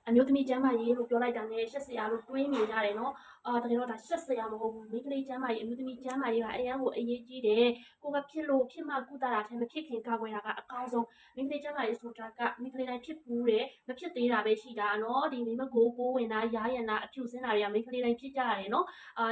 အမျိုးသမီးကျန်းမာရေးလို့ပြောလိုက်တာနဲ့ရှက်စရာလို့တွေးမိကြတယ်နော်တကယ်တော့ဒါရှက်စရာမဟုတ်ဘူးမိန်းကလေးကျန်းမာရေးအမျိုးသမီးကျန်းမာရေးကအရန်ကိုအရေးကြီးတယ်ကိုကဖြစ်လို့ဖြစ်မှကုသတာထဲမဖြစ်ခင်ကာကွယ်တာကအကောင်းဆုံးမိန်းကလေးကျန်းမာရေးဆိုတာကမိန်းကလေးတိုင်းဖြစ်ဘူးတယ်မဖြစ်သေးတာပဲရှိတာနော်ဒီမိမကိုဝင်တာရားရံတာအဖြူစင်းတာတွေကမိန်းကလေးတိုင်းဖြစ်ကြရတယ်နော်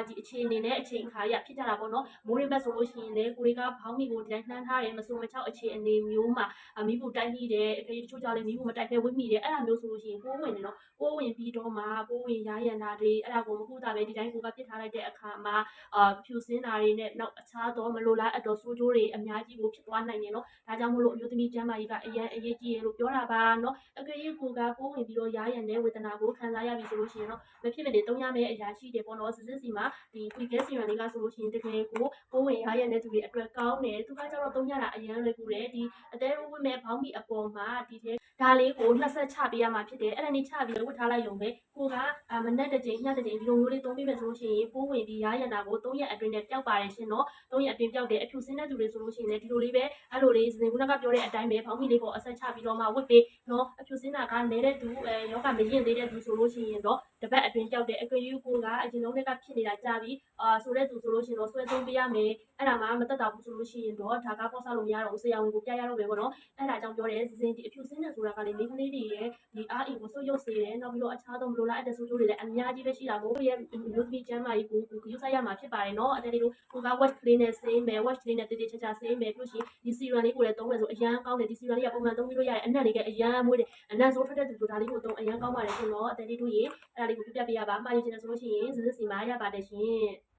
ဒီအခြေအနေနဲ့အချိန်အခါရဖြစ်ကြတာပေါ့နော်မိုးရင်းဘက်ဆိုလို့ရှိရင်လေကိုတွေကဘောင်းမီကိုဒီတိုင်းနှမ်းထားတယ်မစိုးမချောက်အခြေအနေမျိုးမှာမိဖို့တိုက်မိတယ်အကယ်တချို့ကြောင့်လည်းမိဖို့မတိုက်ပဲဝိမိတယ်အဲ့ဒါမျိုးဆိုလို့ရှိရင်ပိုးဝင်တယ်နော်ပိုးဝင်ပြီးတော့မှပိုးဝင်ရားရံတာတွေအဲ့ဒါကိုမကူတာပဲဒီတိုင်းကိုကပြစ်ထားလိုက်တဲ့အခါမှာဖြူစင်းတာတွေနဲ့နောက်အခြားသောမလိုလားအပ်သောဆိုးကျိုးတွေအများကြီးကိုဖြစ်သွားနိုင်တယ်နော်ဒါကြောင့်မို့လို့အမျိုးသမီးကျန်းမာရေးကအရန်အရေးကြီးရလို့ပြောတာပါနော်အကယ်၍ကိုကပိုးဝင်ပြီးတော့ရားရံတဲ့ဝေဒနာကိုခံစားရပြီဆိုလို့ရှိရင်တော့မဖြစ်မနေသုံးရမယ့်အရာရှိတယ်ပေါ့နော်စစ်စစ်စီမှာဒီ quick gas စီမံလေးကဆိုလို့ရှိရင်တကယ်ကိုပိုးဝင်ရားရံတဲ့သူတွေအတွက်ကောင်းတယ်သူကကျတော့သုံးရတာအရန်လွယ်ကူတယ်ဒီအသေးရိုးဝတ်မဲ့ဘောင်းမီအပေါ်မှာဒီထဲဒါလေးကိုနှစ်ဆက်ချပေးရမှာဖြစ်တယ်အဲ့ဒါနေချပြီးဝတ်ထားလိုက်ရုံပဲကိုကမနက်တစ်ကြိမ်ညတစ်ကြိမ်ဒီလိုမျိုးလေးသုံးပေးမယ်ဆိုလို့ရှိရင်ပိုးဝင်ပြီးရားရံတာကို3ရက်အတွင်းနဲ့ပျောက်ပါတယ်ရှင်နော်3ရက်အတွင်းပျောက်တယ်အဖြူစင်းတဲ့သူတွေဆိုလို့ရှိရင်လည်းဒီလိုလေးပဲအဲ့လိုလေးစင်ခုနကပြောတဲ့အတိုင်းပဲဘောင်းမီလေးပေါ်အဆက်ချပြီးတော့မှဝတ်ပေးနော်အဖြူစင်းတာကနေတဲ့သူယောဂမရင်သေးတဲ့သူဆိုလို့ရှိရင်တော့တပတ်အတွင်းပျောက်တယ်အကယ်၍ကိုကအရင်ဆုံးကဖြစ်နေတာကြာပြီဆိုတဲ့သူဆိုလို့ရှိရင်တော့ဆွဲသုံးပေးရမယ်အဲ့ဒါမှမတက်တာဘူးဆိုလို့ရှိရင်တော့ဒါကပေါ့ဆလို့မရတော့ဘူးဆရာဝန်ကိုပြရတော့ပဲပေါ့နော်အဲ့ဒါကြောင့်ပြောတယ်စင်ဒီအဖြူစင်းတဲ့ဆိုတာကလေမိန်းကလေးတွေရဲ့ဒီအားအိမ်ကိုဆုတ်ယုတ်စေတယ်နောက်ပြီးတော့အခြားသောမလိုလားအပ်တဲ့ဆိုးကျိုးတွေလည်းအများကြီးပဲရှိတာကိုရဲ့မျိုးသမီးကျန်းမာရေးကိုယူဆရမှာဖြစ်ပါတယ်နော်အတကယ်လို့ကိုက watch ကလေးနဲ့ဆေးမယ် watch ကလေးနဲ့တေးတေးချာချာဆေးမယ်ပြီးလို့ရှိရင်ဒီ serum လေးကိုလည်းသုံးမယ်ဆိုအရန်ကောင်းတယ်ဒီ serum လေးကပုံမှန်သုံးပြီးလို့ရတယ်အနံ့လေးကအရန်မွေးတယ်အနံ့ဆိုးထွက်တဲ့သူတို့ဒါလေးကိုသုံးအရန်ကောင်းပါတယ်ဆိုတော့အတကယ်လို့ရေအဲ့ဒါလေးကိုပြပြပေးရပါမှာယူချင်တယ်ဆိုလို့ရှိရင်စစ်စစ်စီမှာရပါတယ်ရှင်